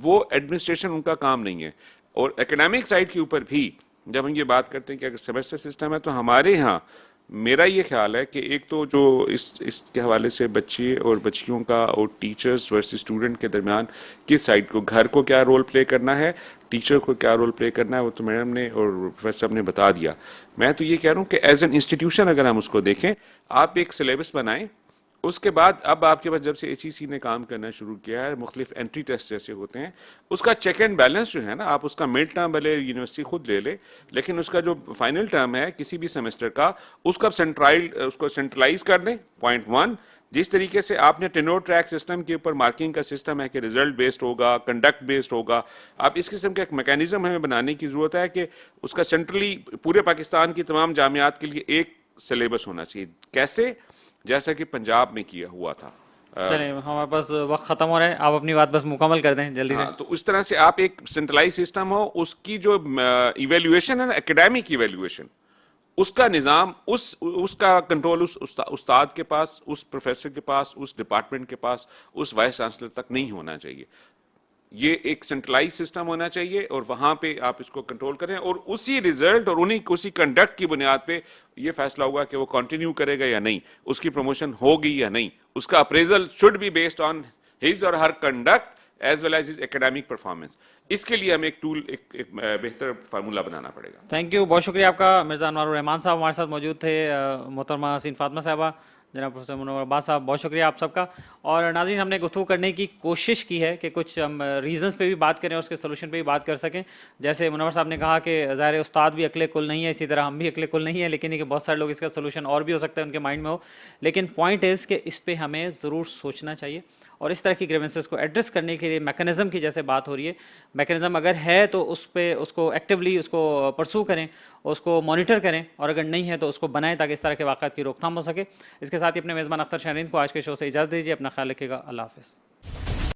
وہ ایڈمنسٹریشن ان کا کام نہیں ہے. اور اکیڈیمک سائڈ کے اوپر بھی جب ہم یہ بات کرتے ہیں کہ اگر سیمسٹر سسٹم ہے تو ہمارے ہاں میرا یہ خیال ہے کہ ایک تو جو اس کے حوالے سے بچے اور بچیوں کا اور ٹیچرز ورسز اسٹوڈنٹ کے درمیان کس سائڈ کو, گھر کو کیا رول پلے کرنا ہے, ٹیچر کو کیا رول پلے کرنا ہے, وہ تو میڈم نے اور پروفیسر صاحب نے بتا دیا. میں تو یہ کہہ رہا ہوں کہ ایز این انسٹیٹیوشن اگر ہم اس کو دیکھیں, آپ ایک سلیبس بنائیں, اس کے بعد اب آپ کے پاس جب سے ایچ ای سی نے کام کرنا شروع کیا ہے, مختلف انٹری ٹیسٹ جیسے ہوتے ہیں, اس کا چیک اینڈ بیلنس جو ہے نا, آپ اس کا مڈ ٹرم بھلے یونیورسٹی خود لے لے, لیکن اس کا جو فائنل ٹرم ہے کسی بھی سیمسٹر کا, اس کا اس کو سینٹرلائز کر دیں. پوائنٹ 1, جس طریقے سے آپ نے ٹینور ٹریک سسٹم کے اوپر مارکنگ کا سسٹم ہے کہ ریزلٹ بیسڈ ہوگا, کنڈکٹ بیسڈ ہوگا, آپ اس قسم کا ایک میکینزم ہمیں بنانے کی ضرورت ہے کہ اس کا سینٹرلی پورے پاکستان کی تمام جامعات کے لیے ایک سلیبس ہونا چاہیے, کیسے جیسا کہ پنجاب میں کیا ہوا تھا. چلیں ہمارے پاس وقت ختم ہو رہا ہے, آپ اپنی بات بس مکمل کر دیں جلدی سے. تو اس طرح سے آپ ایک سینٹرلائز سسٹم ہو, اس کی جو ایویلویشن ہے نا, ایکیڈیمک ایویلویشن, اس کا نظام, اس کا کنٹرول اس استاد کے پاس, اس پروفیسر کے پاس, اس ڈپارٹمنٹ کے پاس, اس وائس چانسلر تک نہیں ہونا چاہیے. یہ ایک سینٹرلائز سسٹم ہونا چاہیے اور وہاں پہ آپ اس کو کنٹرول کریں, اور اسی ریزلٹ اور اسی کنڈکٹ کی بنیاد پہ یہ فیصلہ ہوگا کہ وہ کنٹینیو کرے گا یا نہیں, اس کی پروموشن ہوگی یا نہیں. اس کا appraisal should be based on his or her conduct as well as his academic performance. اس کے لیے ہمیں ایک ٹول, ایک بہتر فارمولا بنانا پڑے گا. تھینک یو, بہت شکریہ آپ کا. مرزا انوار الرحمان صاحب ہمارے ساتھ موجود تھے, محترمہ حسین فاطمہ صاحبہ, جناب پروفیسر منور عباس صاحب, بہت شکریہ آپ سب کا. اور ناظرین, ہم نے گفتگو کرنے کی کوشش کی ہے کہ کچھ ہم ریزنس پہ بھی بات کریں اور اس کے سولوشن پہ بھی بات کر سکیں. جیسے منور صاحب نے کہا کہ ظاہر استاد بھی عقل کل نہیں ہے, اسی طرح ہم بھی عقل کل نہیں ہے, لیکن یہ کہ بہت سارے لوگ اس کا سولوشن اور بھی ہو سکتا ہے ان کے مائنڈ میں ہو. لیکن پوائنٹ از کہ اس پہ ہمیں ضرور سوچنا چاہیے, اور اس طرح کی گریونسز کو ایڈریس کرنے کے لیے میکینزم کی جیسے بات ہو رہی ہے, میکینزم اگر ہے تو اس پہ اس کو ایکٹیولی اس کو پرسو کریں, اس کو مانیٹر کریں, اور اگر نہیں ہے تو اس کو بنائیں تاکہ اس طرح کے واقعات کی روک تھام ہو سکے. اس کے ساتھ ہی اپنے میزبان اختر شاہین کو آج کے شو سے اجازت دیجیے. اپنا خیال رکھیے گا. اللہ حافظ.